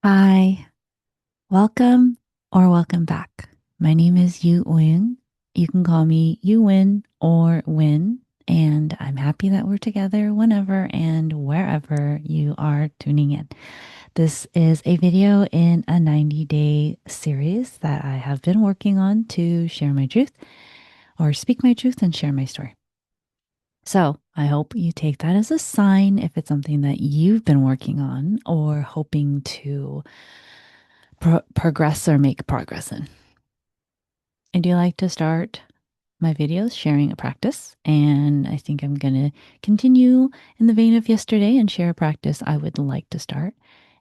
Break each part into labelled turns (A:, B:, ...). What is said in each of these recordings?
A: Hi, welcome or welcome back. My name is Yu Wing. You can call me Yu Win or Win, and I'm happy that we're together whenever and wherever you are tuning in. This is a video in a 90-day series that I have been working on to share my truth or speak my truth and share my story. So I hope you take that as a sign if it's something that you've been working on or hoping to progress or make progress in. I do like to start my videos sharing a practice, and I think I'm going to continue in the vein of yesterday and share a practice I would like to start.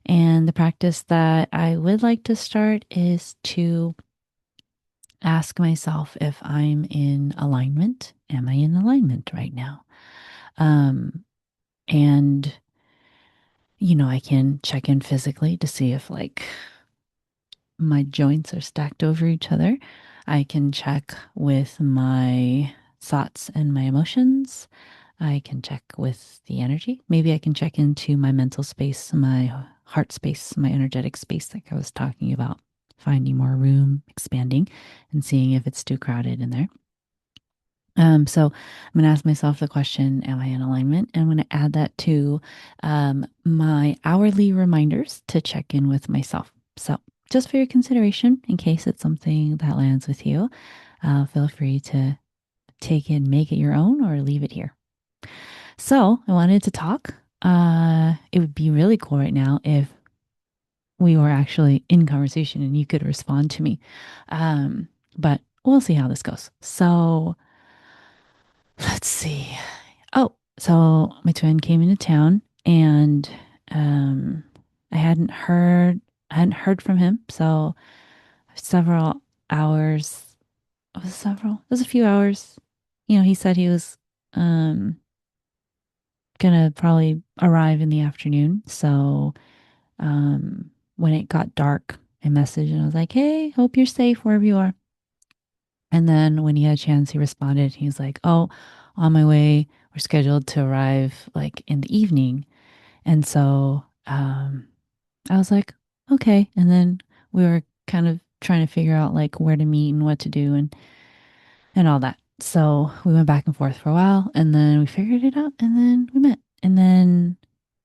A: And the practice that I would like to start is to ask myself if I'm in alignment. Am I in alignment right now? Um, and I can check in physically to see if my joints are stacked over each other. I can check with my thoughts and my emotions. I can check with the energy. Maybe I can check into my mental space, my heart space, my energetic space, like I was talking about, finding more room, expanding, and seeing if it's too crowded in there. So I'm going to ask myself the question, am I in alignment? And I'm going to add that to my hourly reminders to check in with myself. So just for your consideration, in case it's something that lands with you, feel free to take it, make it your own, or leave it here. So I wanted to talk. It would be really cool right now if we were actually in conversation and you could respond to me. But we'll see how this goes. So let's see. Oh, so my twin came into town and um I hadn't heard I hadn't heard from him. So several hours it was a few hours. He said he was um gonna probably arrive in the afternoon. So when it got dark, I messaged and I was like, "Hey, hope you're safe wherever you are." And then when he had a chance, he responded. He was like, "Oh, on my way. We're scheduled to arrive like in the evening." And so I was like, okay. And then we were kind of trying to figure out like where to meet and what to do and all that. So we went back and forth for a while and then we figured it out and then we met. And then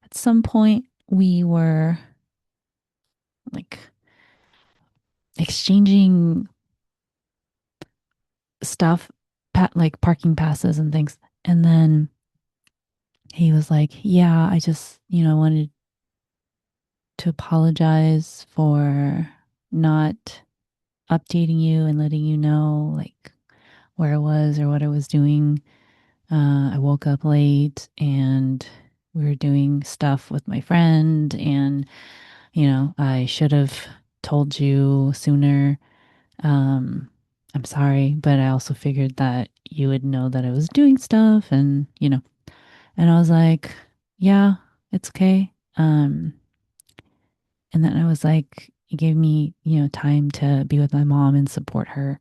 A: at some point we were like exchanging stuff, like parking passes and things. And then he was like, yeah, I just, wanted to apologize for not updating you and letting you know like where I was or what I was doing. I woke up late and we were doing stuff with my friend, and I should have told you sooner. Um, I'm sorry, but I also figured that you would know that I was doing stuff, and I was like, yeah, it's okay. And then I was like, he gave me, time to be with my mom and support her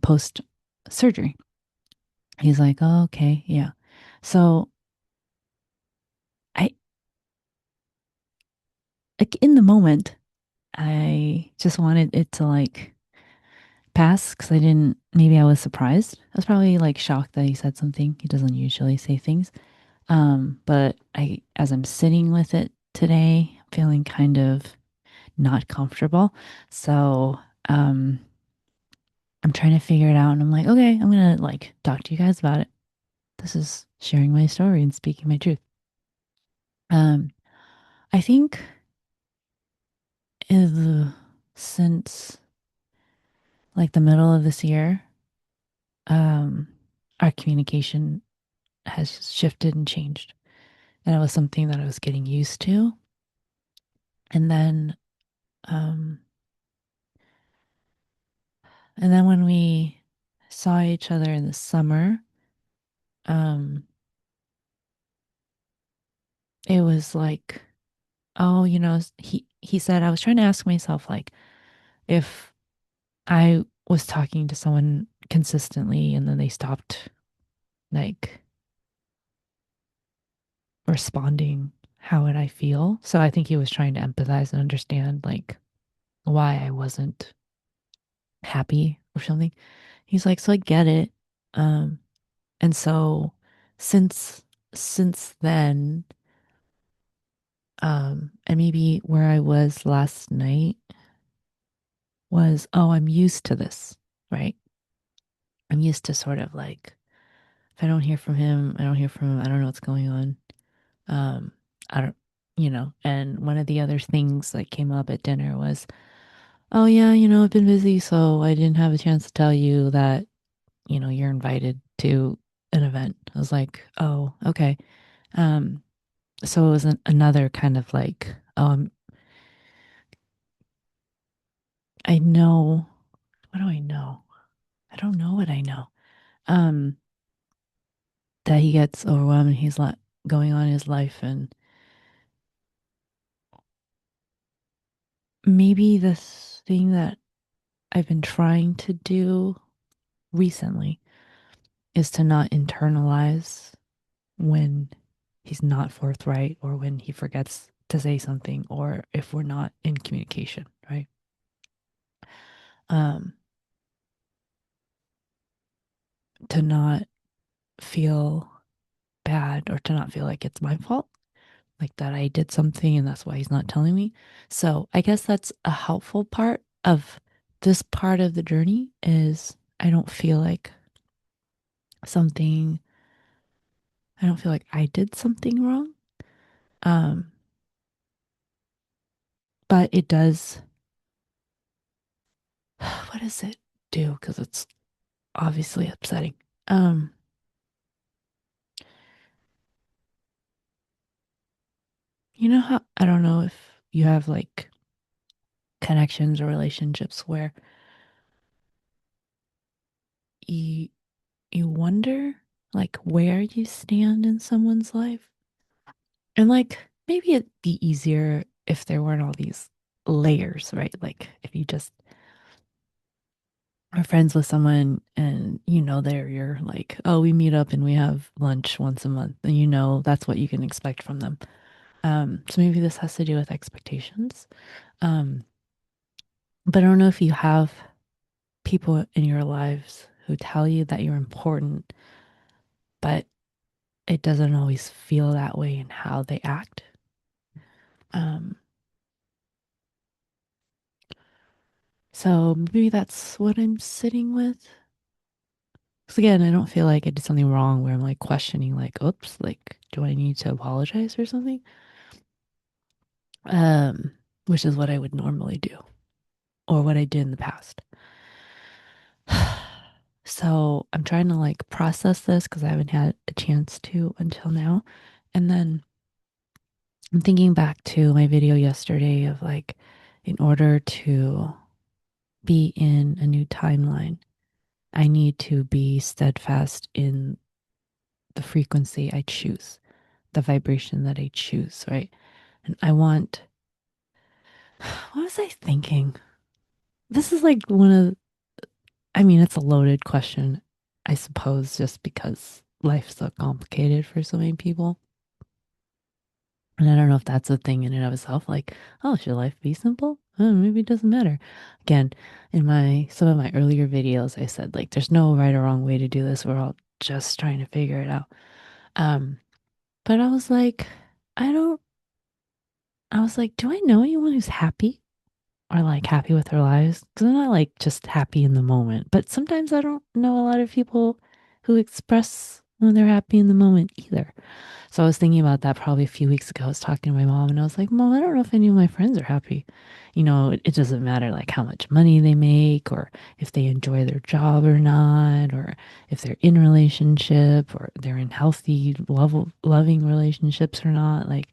A: post surgery. He's like, oh, okay, yeah. So I, like, in the moment, I just wanted it to like pass because maybe I was surprised. I was probably like shocked that he said something. He doesn't usually say things. But as I'm sitting with it today, I'm feeling kind of not comfortable. So, I'm trying to figure it out and I'm like, okay, I'm gonna like talk to you guys about it. This is sharing my story and speaking my truth. Um, I think is since like the middle of this year, um, our communication has shifted and changed. And it was something that I was getting used to. And then, um, and then when we saw each other in the summer, um, it was like, oh, he said I was trying to ask myself like if I was talking to someone consistently and then they stopped like responding. how would I feel? So I think he was trying to empathize and understand like why I wasn't happy or something. He's like, so I get it. Um, and so since since then, and maybe where I was last night was, oh, I'm used to this, right? I'm used to sort of like if I don't hear from him, I don't hear from him, I don't know what's going on. Um, I don't, and one of the other things that came up at dinner was, oh yeah, I've been busy, so I didn't have a chance to tell you that, you're invited to an event. I was like, oh, okay. Um, so it was another kind of like, I know, what do I know? I don't know what I know. Um, that he gets overwhelmed and he's like going on in his life, and maybe this thing that I've been trying to do recently is to not internalize when he's not forthright or when he forgets to say something or if we're not in communication, right? Um, to not feel bad or to not feel like it's my fault, like that I did something and that's why he's not telling me. So I guess that's a helpful part of this part of the journey is something, I don't feel like I did something wrong. Um, but it does, what does it do? Because it's obviously upsetting. Um, you know how, I don't know if you have like connections or relationships where you you wonder like where you stand in someone's life. And like maybe it'd be easier if there weren't all these layers, right? Like if you just are friends with someone and you're like, oh, we meet up and we have lunch once a month, and that's what you can expect from them. So maybe this has to do with expectations. Um, but I don't know if you have people in your lives who tell you that you're important, but it doesn't always feel that way in how they act. Um, so maybe that's what I'm sitting with. Because again, I don't feel like I did something wrong where I'm like questioning, like, oops, like, do I need to apologize or something? Um, which is what I would normally do or what I did in the past. So I'm trying to like process this because I haven't had a chance to until now. And then I'm thinking back to my video yesterday of like, in order to be in a new timeline, I need to be steadfast in the frequency I choose, the vibration that I choose, right? And I want, what was I thinking? This is like I mean, it's a loaded question, I suppose, just because life's so complicated for so many people. And I don't know if that's a thing in and of itself. Like, oh, should life be simple? Oh, maybe it doesn't matter. Again, in some of my earlier videos, I said like, there's no right or wrong way to do this. We're all just trying to figure it out. Um, but I don't. I was like, do I know anyone who's happy or like happy with their lives? Because I'm not like just happy in the moment. But sometimes I don't know a lot of people who express when they're happy in the moment either. So I was thinking about that probably a few weeks ago. I was talking to my mom and I was like, Mom, I don't know if any of my friends are happy. It doesn't matter like how much money they make or if they enjoy their job or not, or if they're in a relationship or they're in healthy, loving relationships or not. Like,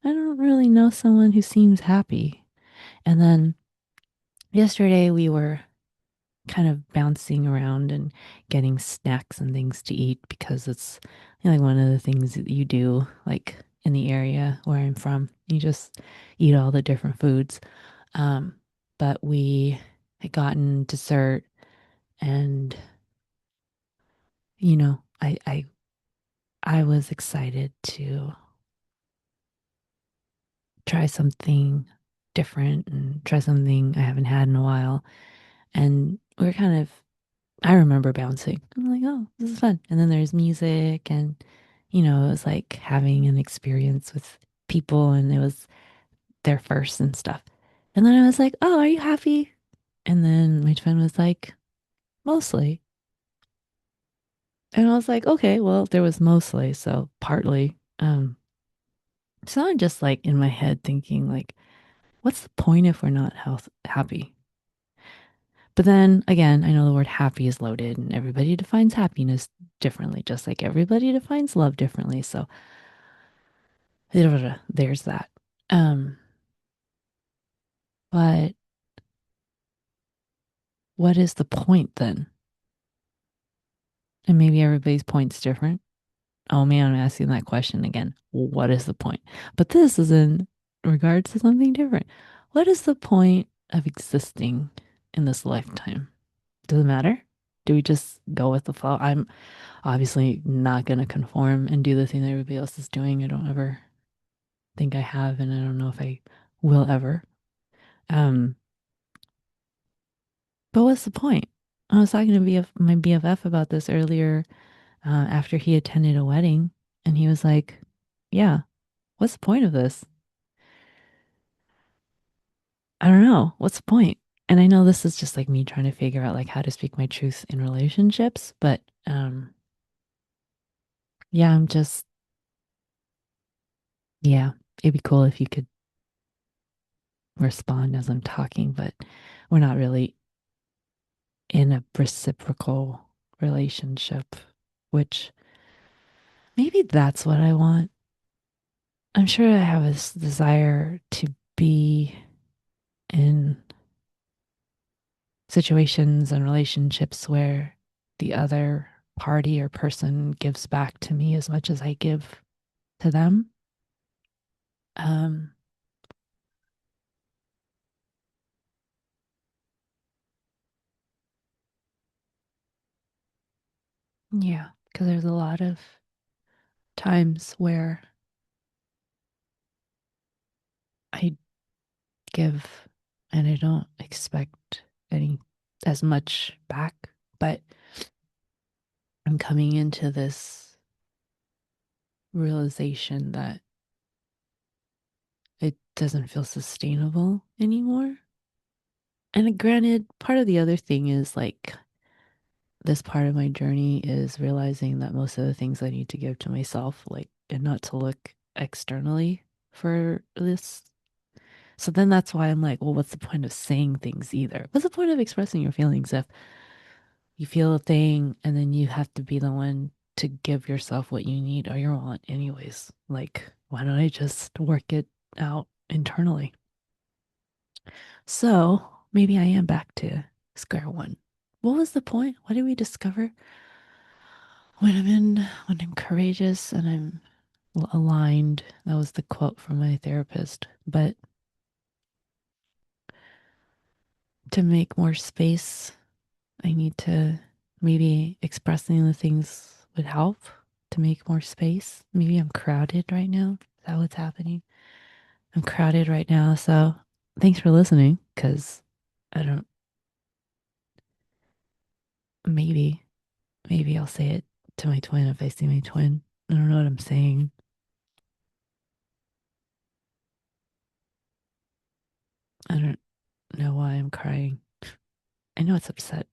A: I don't really know someone who seems happy. And then yesterday we were kind of bouncing around and getting snacks and things to eat because it's like one of the things that you do like in the area where I'm from. You just eat all the different foods. Um, but we had gotten dessert and I was excited to try something different and try something I haven't had in a while. And we're kind of, I remember bouncing. I'm like, oh, this is fun. And then there's music, and, it was like having an experience with people, and it was their first and stuff. And then I was like, oh, are you happy? And then my friend was like, mostly. And I was like, okay, well, there was mostly, so partly. So I'm just like in my head thinking, like, what's the point if we're not happy? But then again, I know the word happy is loaded and everybody defines happiness differently, just like everybody defines love differently. So there's that. Um, but what is the point then? And maybe everybody's point's different. Oh man, I'm asking that question again. What is the point? But this is in regards to something different. What is the point of existing in this lifetime? Does it matter? Do we just go with the flow? I'm obviously not going to conform and do the thing that everybody else is doing. I don't ever think I have, and I don't know if I will ever. Um, but what's the point? I was talking to my BFF about this earlier after he attended a wedding, and he was like, yeah, what's the point of this? I don't know. What's the point? And I know this is just like me trying to figure out like how to speak my truth in relationships, but yeah, I'm just yeah, it'd be cool if you could respond as I'm talking, but we're not really in a reciprocal relationship, which maybe that's what I want. I'm sure I have this desire to be in situations and relationships where the other party or person gives back to me as much as I give to them. Um, yeah, because there's a lot of times where I give and I don't expect any as much back, but I'm coming into this realization that it doesn't feel sustainable anymore. And granted, part of the other thing is like this part of my journey is realizing that most of the things I need to give to myself, like, and not to look externally for this. So then that's why I'm like, well, what's the point of saying things either? What's the point of expressing your feelings if you feel a thing and then you have to be the one to give yourself what you need or you want, anyways? Like, why don't I just work it out internally? So maybe I am back to square one. What was the point? What did we discover? When I'm courageous and I'm aligned. That was the quote from my therapist. But to make more space, I need to maybe expressing the things would help to make more space. Maybe I'm crowded right now. Is that what's happening? I'm crowded right now. So thanks for listening because I don't, maybe, maybe I'll say it to my twin if I see my twin. I don't know what I'm saying. I don't know why I'm crying. I know it's upset.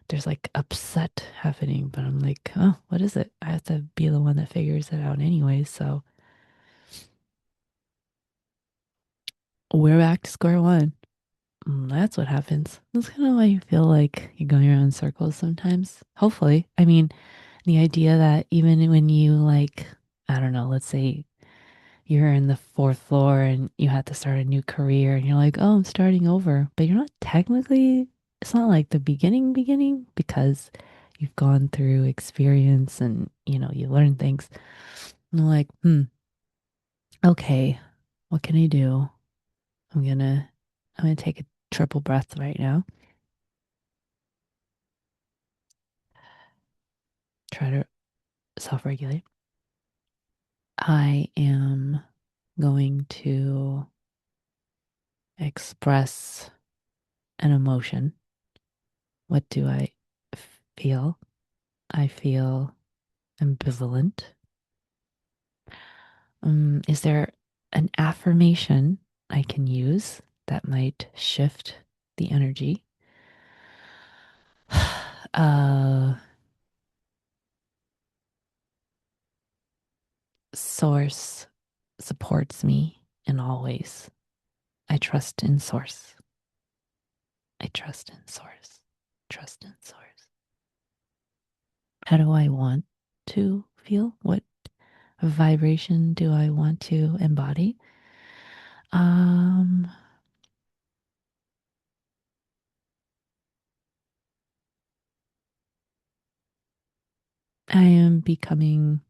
A: There's like upset happening, but I'm like, oh, what is it? I have to be the one that figures it out anyway. So we're back to square one. That's what happens. That's kind of why you feel like you're going around in circles sometimes. Hopefully. I mean, the idea that even when you like, I don't know, let's say you're in the fourth floor and you have to start a new career and you're like, oh, I'm starting over. But you're not technically, it's not like the beginning because you've gone through experience and, you learn things. And I'm like, okay, what can I do? I'm gonna, I'm gonna take a triple breath right now. Try to self regulate. I am going to express an emotion. What do I feel? I feel ambivalent. Is there an affirmation I can use that might shift the energy? uh, Source supports me in all ways. I trust in Source. I trust in Source. Trust in Source. How do I want to feel? What vibration do I want to embody? Um, I am becoming,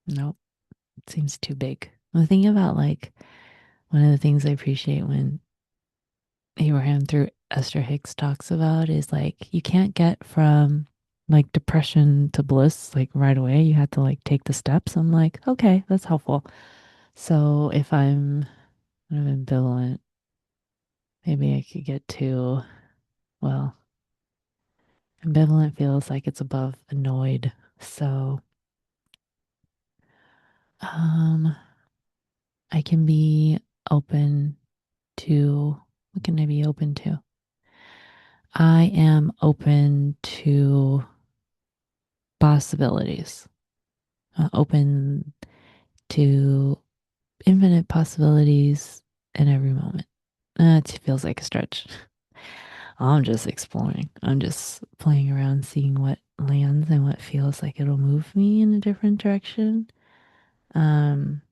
A: nope, it seems too big. I'm thinking about like one of the things I appreciate when Abraham through Esther Hicks talks about is like you can't get from like depression to bliss like right away. You have to like take the steps. I'm like, okay, that's helpful. So if I'm kind of ambivalent, maybe I could get to, well, ambivalent feels like it's above annoyed. So um I can be open to, what can I be open to? I am open to possibilities, open to infinite possibilities in every moment. It feels like a stretch. I'm just exploring. I'm just playing around, seeing what lands and what feels like it'll move me in a different direction. Um,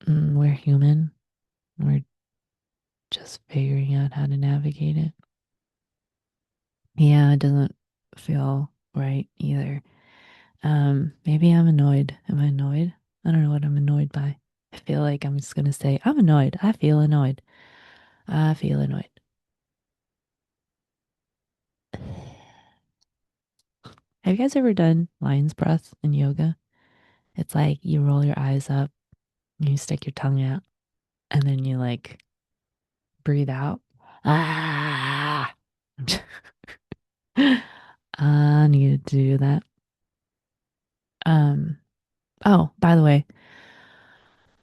A: we're human. We're just figuring out how to navigate it. Yeah, it doesn't feel right either. Maybe I'm annoyed. Am I annoyed? I don't know what I'm annoyed by. I feel like I'm just gonna say, I'm annoyed. I feel annoyed. I feel annoyed. Have you guys ever done lion's breath in yoga? It's like you roll your eyes up, you stick your tongue out, and then you like breathe out. Ah, I needed to do that. Um, oh, by the way,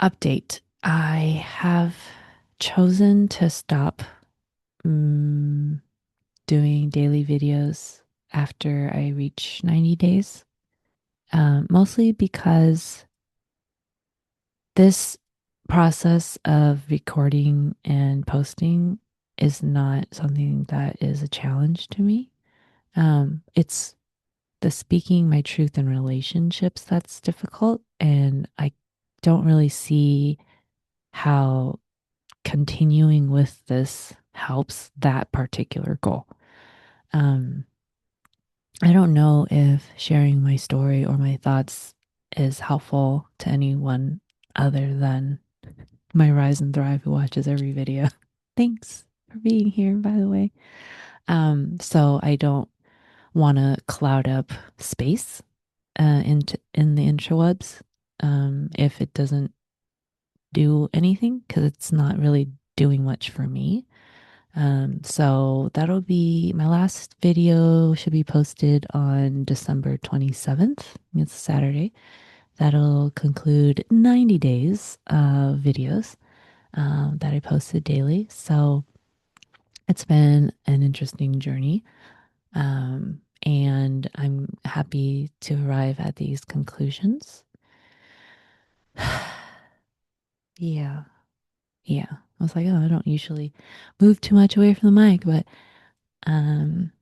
A: update. I have chosen to stop mm, doing daily videos after I reach 90 days, mostly because this process of recording and posting is not something that is a challenge to me. It's the speaking my truth in relationships that's difficult. And I don't really see how continuing with this helps that particular goal. Um, I don't know if sharing my story or my thoughts is helpful to anyone other than my Rise and Thrive who watches every video. Thanks for being here, by the way. So I don't want to cloud up space in the interwebs if it doesn't do anything because it's not really doing much for me. So that'll be my last video should be posted on December 27th. It's a Saturday. That'll conclude 90 days of videos that I posted daily. So it's been an interesting journey. And I'm happy to arrive at these conclusions. Yeah. Yeah. I was like, oh, I don't usually move too much away from the mic, but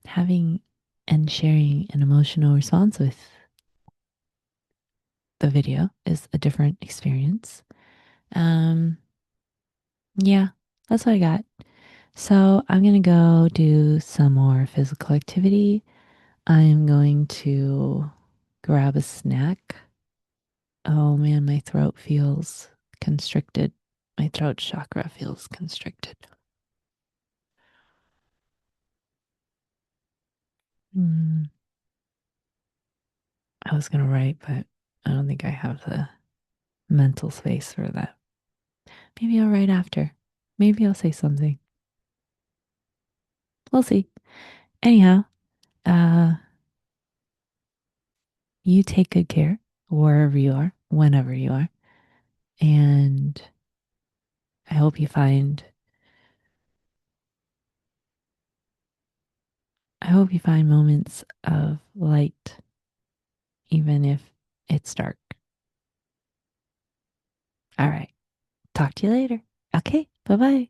A: having and sharing an emotional response with the video is a different experience. Um, yeah, that's what I got. So I'm gonna go do some more physical activity. I'm going to grab a snack. Oh man, my throat feels constricted. My throat chakra feels constricted. Mm, I was going to write, but I don't think I have the mental space for that. Maybe I'll write after. Maybe I'll say something. We'll see. Anyhow, uh, you take good care wherever you are, whenever you are. And I hope you find moments of light even if it's dark. All right. Talk to you later. Okay. Bye-bye.